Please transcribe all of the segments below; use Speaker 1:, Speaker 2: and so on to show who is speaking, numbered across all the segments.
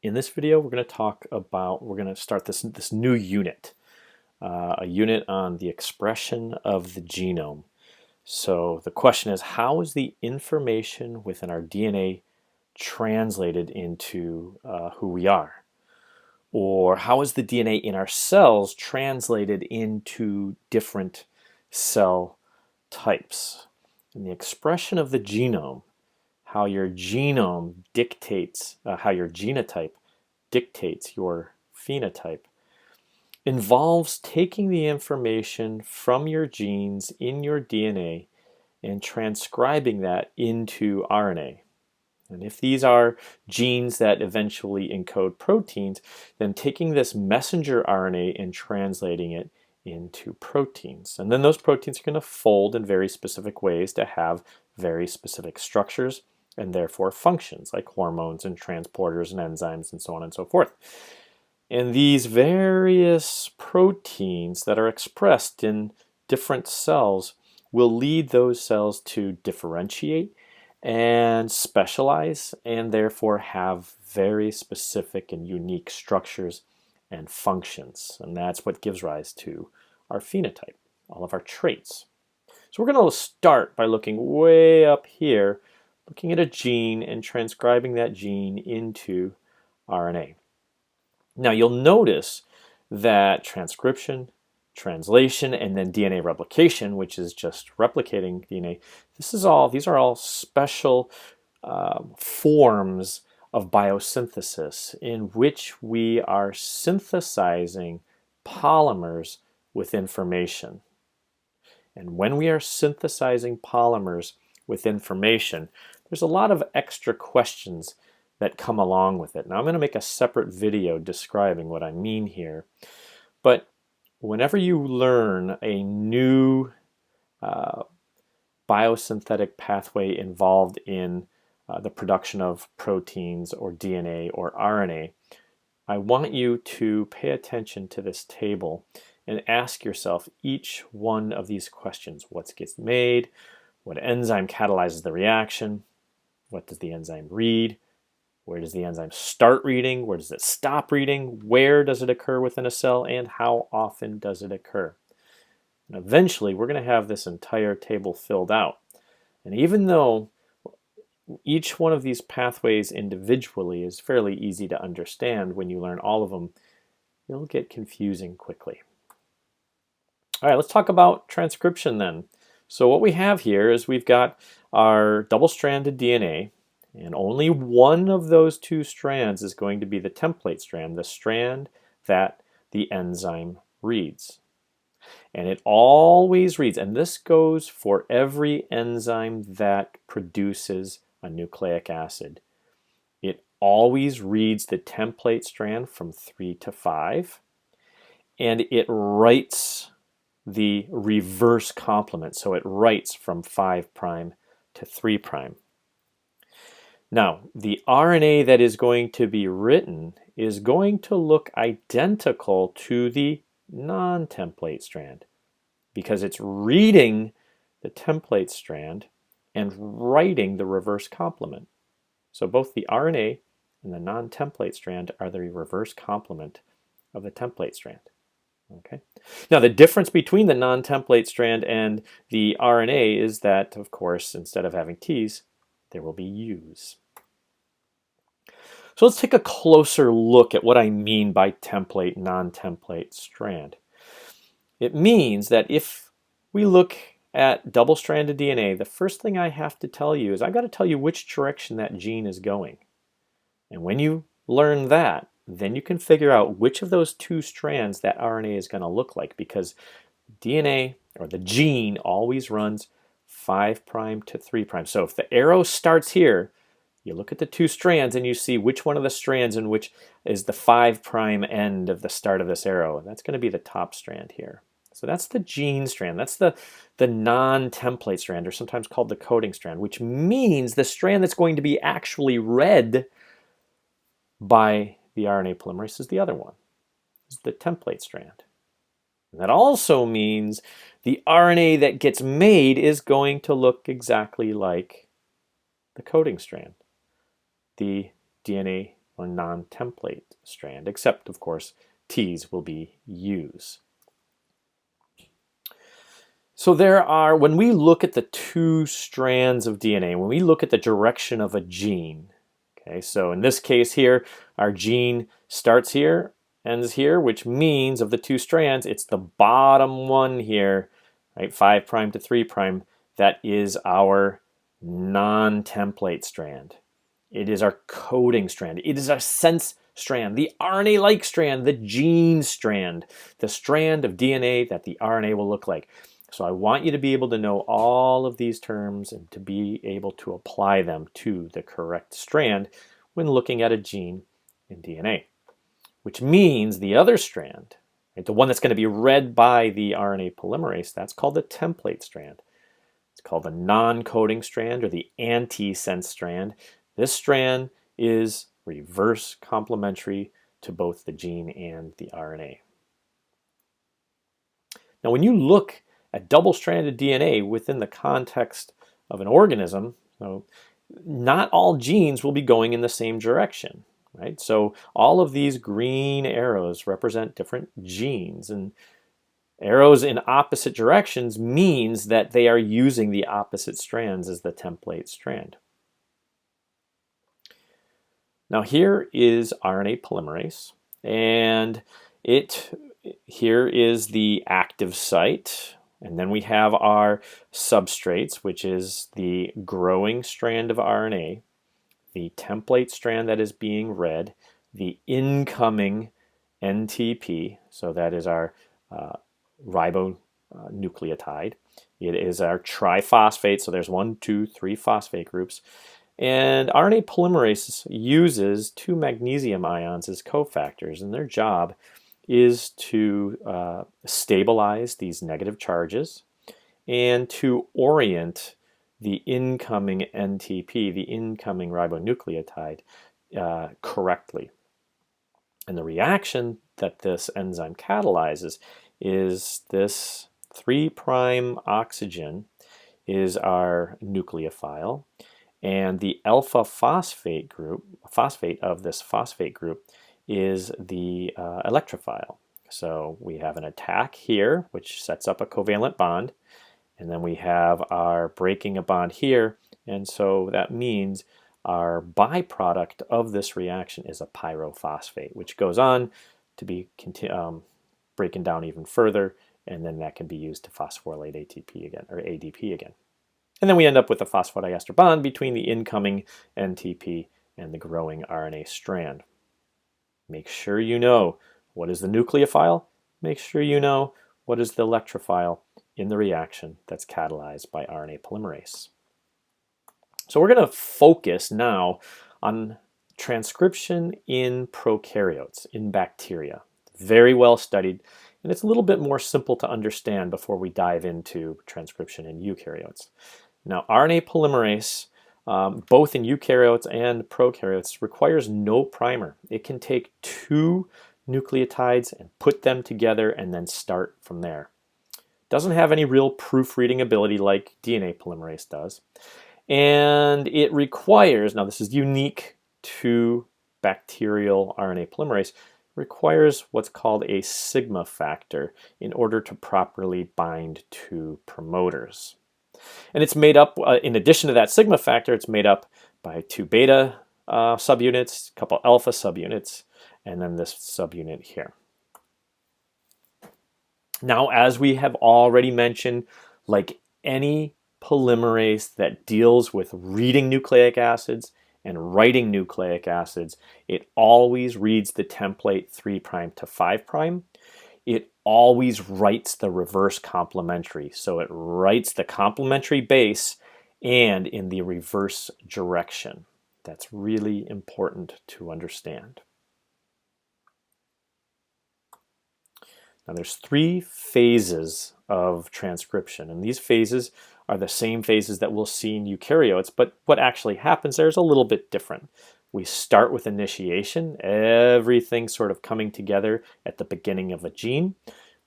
Speaker 1: In this video, we're going to start this new unit, a unit on the expression of the genome. So the question is, how is the information within our DNA translated into who we are? Or how is the DNA in our cells translated into different cell types? And the expression of the genome, how your genome dictates, how your genotype dictates your phenotype, involves taking the information from your genes in your DNA and transcribing that into RNA. And if these are genes that eventually encode proteins, then taking this messenger RNA and translating it into proteins. And then those proteins are going to fold in very specific ways to have very specific structures and therefore functions like hormones and transporters and enzymes and so on and so forth. And these various proteins that are expressed in different cells will lead those cells to differentiate and specialize and therefore have very specific and unique structures and functions. And that's what gives rise to our phenotype, all of our traits. So we're going to start by looking way up here, looking at a gene and transcribing that gene into RNA. Now you'll notice that transcription, translation, and then DNA replication, which is just replicating DNA, these are all special forms of biosynthesis in which we are synthesizing polymers with information. And when we are synthesizing polymers with information, there's a lot of extra questions that come along with it. Now I'm going to make a separate video describing what I mean here, but whenever you learn a new biosynthetic pathway involved in the production of proteins or DNA or RNA, I want you to pay attention to this table and ask yourself each one of these questions. What gets made? What enzyme catalyzes the reaction? What does the enzyme read? Where does the enzyme start reading? Where does it stop reading? Where does it occur within a cell? And how often does it occur? And eventually, we're going to have this entire table filled out. And even though each one of these pathways individually is fairly easy to understand, when you learn all of them, it'll get confusing quickly. All right, let's talk about transcription then. So what we have here is we've got our double-stranded DNA, and only one of those two strands is going to be the template strand, the strand that the enzyme reads. And it always reads, and this goes for every enzyme that produces a nucleic acid. It always reads the template strand from 3 to 5, and it writes the reverse complement. So it writes from 5' to 3'. Now, the RNA that is going to be written is going to look identical to the non-template strand because it's reading the template strand and writing the reverse complement. So both the RNA and the non-template strand are the reverse complement of the template strand. Okay. Now the difference between the non-template strand and the RNA is that, of course, instead of having T's, there will be U's. So let's take a closer look at what I mean by template, non-template strand. It means that if we look at double-stranded DNA, the first thing I have to tell you is I've got to tell you which direction that gene is going. And when you learn that, then you can figure out which of those two strands that RNA is going to look like, because DNA, or the gene, always runs 5' to 3'. So if the arrow starts here, you look at the two strands and you see which one of the strands in which is the 5' end of the start of this arrow. And that's going to be the top strand here. So that's the gene strand. That's the non-template strand, or sometimes called the coding strand, which means the strand that's going to be actually read by the RNA polymerase is the other one, is the template strand. And that also means the RNA that gets made is going to look exactly like the coding strand. The DNA or non-template strand, except, of course, T's will be U's. So there are, when we look at the two strands of DNA, when we look at the direction of a gene, okay, so in this case here, our gene starts here, ends here, which means of the two strands, it's the bottom one here, right, 5' to 3', that is our non-template strand. It is our coding strand. It is our sense strand, the RNA-like strand, the gene strand, the strand of DNA that the RNA will look like. So I want you to be able to know all of these terms and to be able to apply them to the correct strand when looking at a gene in DNA, which means the other strand, right, the one that's going to be read by the RNA polymerase, that's called the template strand. It's called the non-coding strand or the antisense strand. This strand is reverse complementary to both the gene and the RNA. Now, when you look at double-stranded DNA within the context of an organism, so not all genes will be going in the same direction, right? So all of these green arrows represent different genes, and arrows in opposite directions means that they are using the opposite strands as the template strand. Now here is RNA polymerase, and here is the active site, and then we have our substrates, which is the growing strand of RNA, the template strand that is being read, the incoming NTP, so that is our ribonucleotide. It is our triphosphate, so there's 1, 2, 3 phosphate groups. And RNA polymerase uses 2 magnesium ions as cofactors, and their job is to stabilize these negative charges and to orient the incoming NTP, the incoming ribonucleotide, correctly. And the reaction that this enzyme catalyzes is this 3' oxygen is our nucleophile, and the alpha phosphate of this phosphate group is the electrophile. So we have an attack here, which sets up a covalent bond, and then we have our breaking a bond here, and so that means our byproduct of this reaction is a pyrophosphate, which goes on to be breaking down even further, and then that can be used to phosphorylate ATP again, or ADP again. And then we end up with a phosphodiester bond between the incoming NTP and the growing RNA strand. Make sure you know what is the nucleophile. Make sure you know what is the electrophile in the reaction that's catalyzed by RNA polymerase. So we're going to focus now on transcription in prokaryotes, in bacteria. Very well studied, and it's a little bit more simple to understand before we dive into transcription in eukaryotes. Now, RNA polymerase, both in eukaryotes and prokaryotes, requires no primer. It can take 2 nucleotides and put them together and then start from there. Doesn't have any real proofreading ability like DNA polymerase does. And it requires, now this is unique to bacterial RNA polymerase, requires what's called a sigma factor in order to properly bind to promoters. And it's made up, in addition to that sigma factor, it's made up by 2 beta subunits, a couple alpha subunits, and then this subunit here. Now, as we have already mentioned, like any polymerase that deals with reading nucleic acids and writing nucleic acids, it always reads the template 3' to 5'. It always writes the reverse complementary. So it writes the complementary base and in the reverse direction. That's really important to understand. Now there's 3 phases of transcription, and these phases are the same phases that we'll see in eukaryotes, but what actually happens there is a little bit different. We start with initiation, everything sort of coming together at the beginning of a gene.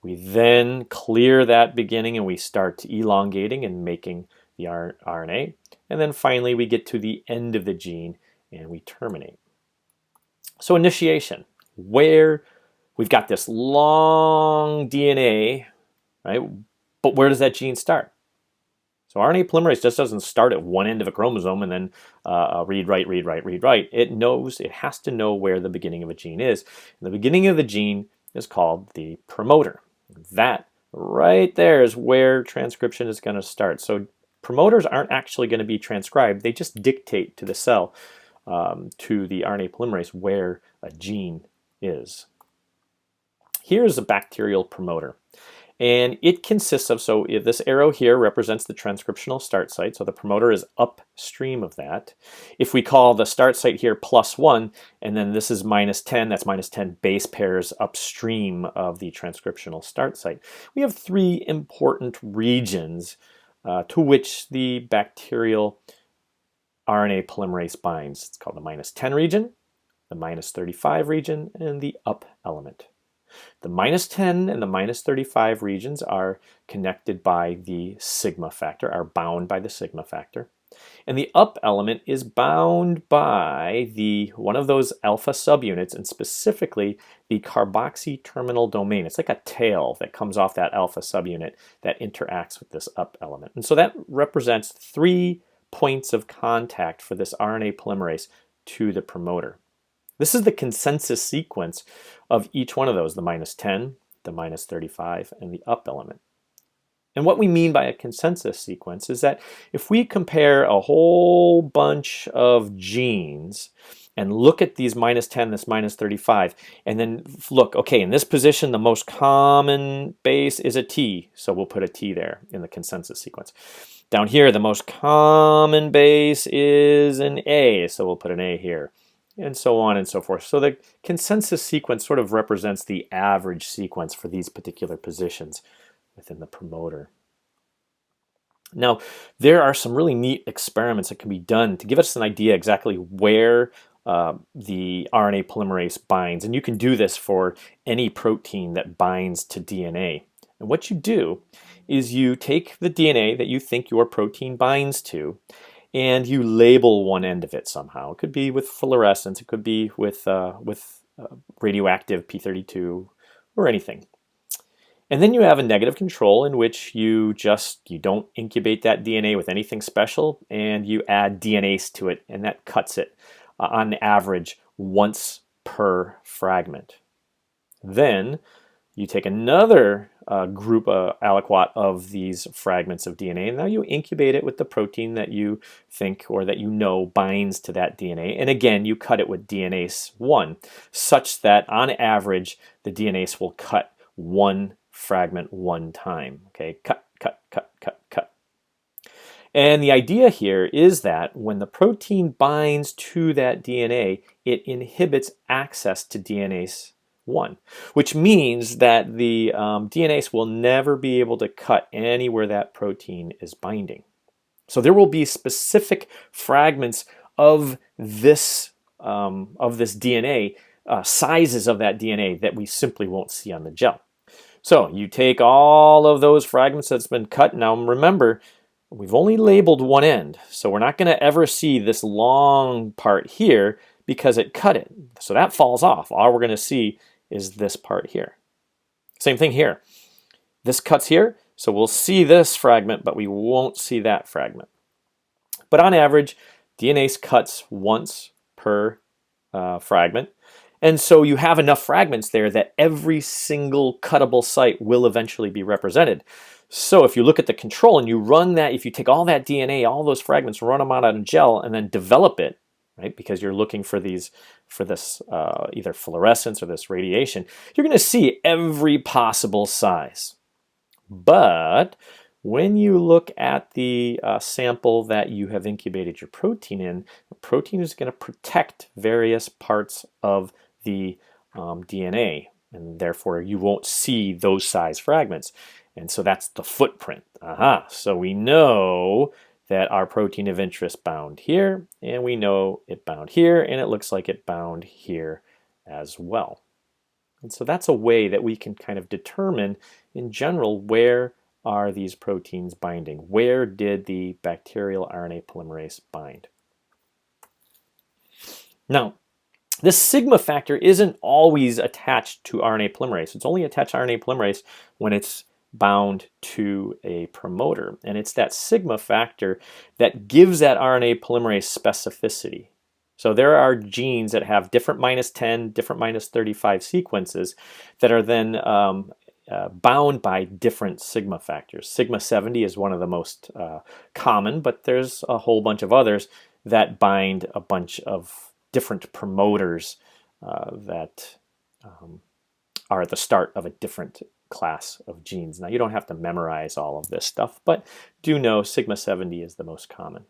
Speaker 1: We then clear that beginning and we start elongating and making the RNA. And then finally we get to the end of the gene and we terminate. So initiation, where we've got this long DNA, right? But where does that gene start? So RNA polymerase just doesn't start at one end of a chromosome and then read, write, read, write, read, write. It has to know where the beginning of a gene is. And the beginning of the gene is called the promoter. That right there is where transcription is going to start. So promoters aren't actually going to be transcribed. They just dictate to the cell, to the RNA polymerase, where a gene is. Here's a bacterial promoter. And it consists of, so this arrow here represents the transcriptional start site, so the promoter is upstream of that. If we call the start site here +1, and then this is -10, that's -10 base pairs upstream of the transcriptional start site. We have three important regions to which the bacterial RNA polymerase binds. It's called the -10 region, the -35 region, and the up element. The -10 and the -35 regions are connected by the sigma factor, are bound by the sigma factor. And the up element is bound by one of those alpha subunits, and specifically the carboxy terminal domain. It's like a tail that comes off that alpha subunit that interacts with this up element. And so that represents 3 points of contact for this RNA polymerase to the promoter. This is the consensus sequence of each one of those, the -10, the -35, and the up element. And what we mean by a consensus sequence is that if we compare a whole bunch of genes and look at these -10, this -35, and then look, okay, in this position, the most common base is a T, so we'll put a T there in the consensus sequence. Down here, the most common base is an A, so we'll put an A here, and so on and so forth. So the consensus sequence sort of represents the average sequence for these particular positions within the promoter. Now, there are some really neat experiments that can be done to give us an idea exactly where the RNA polymerase binds. And you can do this for any protein that binds to DNA. And what you do is you take the DNA that you think your protein binds to, and you label one end of it somehow. It could be with fluorescence, it could be with radioactive P32 or anything. And then you have a negative control in which you don't incubate that DNA with anything special, and you add DNase to it, and that cuts it on average once per fragment. Then you take another group aliquot of these fragments of DNA, and now you incubate it with the protein that you think or that you know binds to that DNA. And again, you cut it with DNase 1, such that on average, the DNase will cut one fragment one time. Okay, cut, cut, cut, cut, cut. And the idea here is that when the protein binds to that DNA, it inhibits access to DNase 1, which means that the DNase will never be able to cut anywhere that protein is binding. So there will be specific fragments of this DNA, sizes of that DNA that we simply won't see on the gel. So you take all of those fragments that's been cut. Now remember, we've only labeled one end, so we're not going to ever see this long part here because it cut it. So that falls off. All we're going to see is this part here. Same thing here. This cuts here, so we'll see this fragment, but we won't see that fragment. But on average, DNase cuts once per fragment. And so you have enough fragments there that every single cuttable site will eventually be represented. So if you look at the control and you run that, if you take all that DNA, all those fragments, run them out on gel and then develop it, right? Because you're looking for this either fluorescence or this radiation, you're going to see every possible size. But when you look at the sample that you have incubated your protein in, the protein is going to protect various parts of the DNA, and therefore you won't see those size fragments. And so that's the footprint. So we know that our protein of interest bound here, and we know it bound here, and it looks like it bound here as well. And so that's a way that we can kind of determine in general where are these proteins binding? Where did the bacterial RNA polymerase bind? Now, This sigma factor isn't always attached to RNA polymerase. It's only attached to RNA polymerase when it's bound to a promoter. And it's that sigma factor that gives that RNA polymerase specificity. So there are genes that have different -10, different -35 sequences that are then bound by different sigma factors. Sigma 70 is one of the most common, but there's a whole bunch of others that bind a bunch of different promoters that are at the start of a different class of genes. Now, you don't have to memorize all of this stuff, but do know sigma 70 is the most common.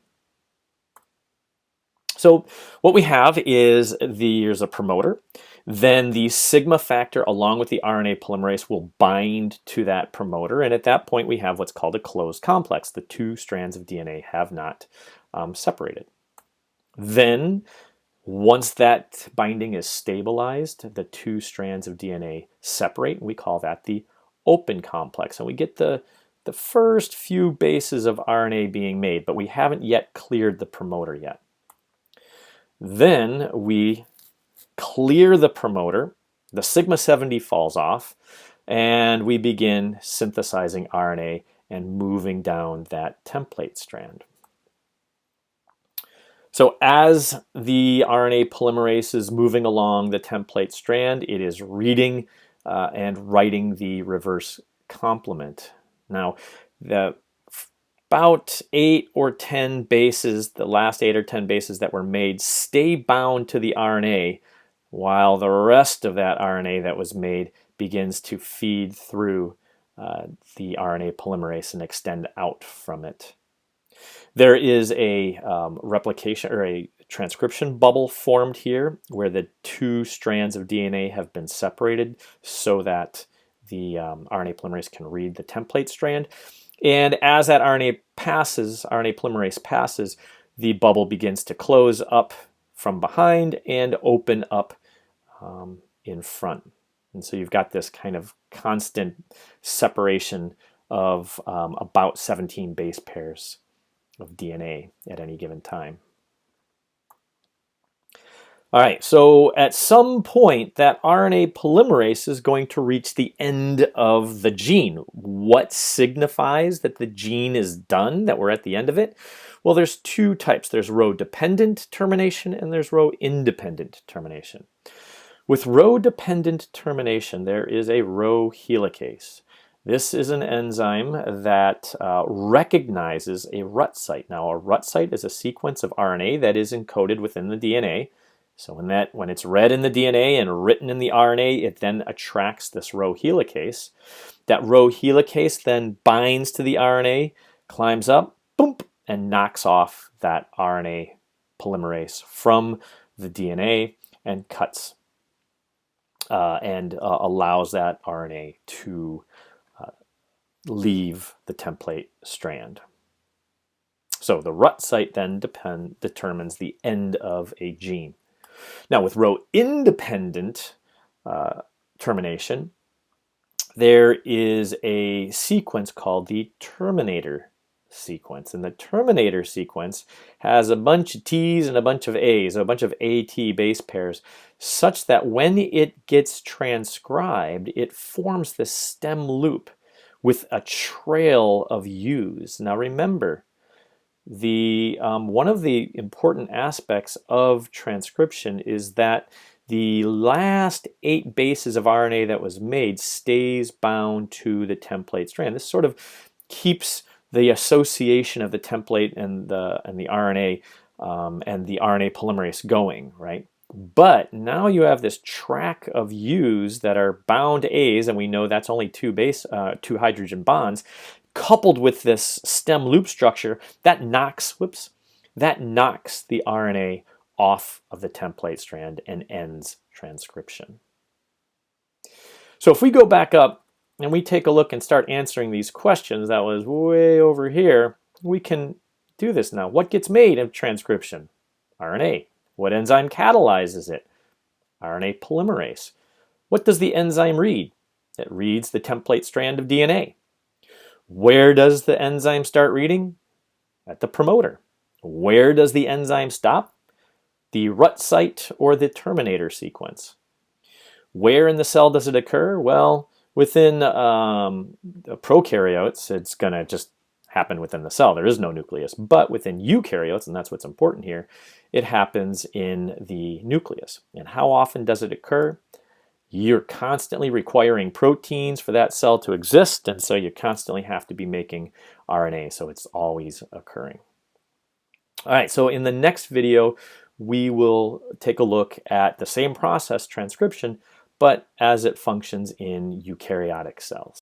Speaker 1: So what we have is there's a promoter. Then the sigma factor along with the RNA polymerase will bind to that promoter. And at that point, we have what's called a closed complex. The two strands of DNA have not separated. Then once that binding is stabilized, the two strands of DNA separate, and we call that the open complex. And we get the first few bases of RNA being made, but we haven't yet cleared the promoter yet. Then we clear the promoter, the sigma 70 falls off, and we begin synthesizing RNA and moving down that template strand. So as the RNA polymerase is moving along the template strand, it is reading and writing the reverse complement. Now, about 8 or 10 bases, the last 8 or 10 bases that were made, stay bound to the RNA, while the rest of that RNA that was made begins to feed through the RNA polymerase and extend out from it. There is a replication or a transcription bubble formed here where the two strands of DNA have been separated so that the RNA polymerase can read the template strand. And as that RNA polymerase passes, the bubble begins to close up from behind and open up in front. And so you've got this kind of constant separation of about 17 base pairs of DNA at any given time. All right, so at some point, that RNA polymerase is going to reach the end of the gene. What signifies that the gene is done, that we're at the end of it? Well, there's two types. There's row-dependent termination and there's row-independent termination. With row-dependent termination, there is a row helicase. This is an enzyme that recognizes a rut site. Now, a rut site is a sequence of RNA that is encoded within the DNA. So when it's read in the DNA and written in the RNA, it then attracts this row helicase. That row helicase then binds to the RNA, climbs up, boom, and knocks off that RNA polymerase from the DNA and cuts and allows that RNA to leave the template strand. So the rut site then determines the end of a gene. Now, with row-independent termination, there is a sequence called the Terminator sequence. And the Terminator sequence has a bunch of T's and a bunch of A's, a bunch of AT base pairs, such that when it gets transcribed, it forms this stem loop with a trail of U's. Now remember, one of the important aspects of transcription is that the last 8 bases of RNA that was made stays bound to the template strand. This sort of keeps the association of the template and the RNA and the RNA polymerase going, right? But now you have this track of U's that are bound to A's, and we know that's only two hydrogen bonds, coupled with this stem loop structure that knocks the RNA off of the template strand and ends transcription. So if we go back up and we take a look and start answering these questions, that was way over here, we can do this now. What gets made of transcription? RNA. What enzyme catalyzes it? RNA polymerase. What does the enzyme read? It reads the template strand of DNA. Where does the enzyme start reading? At the promoter. Where does the enzyme stop? the rut site or the Terminator sequence. Where in the cell does it occur? Well, within prokaryotes, it's going to just happen within the cell. There is no nucleus. But within eukaryotes, and that's what's important here, it happens in the nucleus. And how often does it occur? You're constantly requiring proteins for that cell to exist, and so you constantly have to be making RNA, so it's always occurring. All right, so in the next video, we will take a look at the same process, transcription, but as it functions in eukaryotic cells.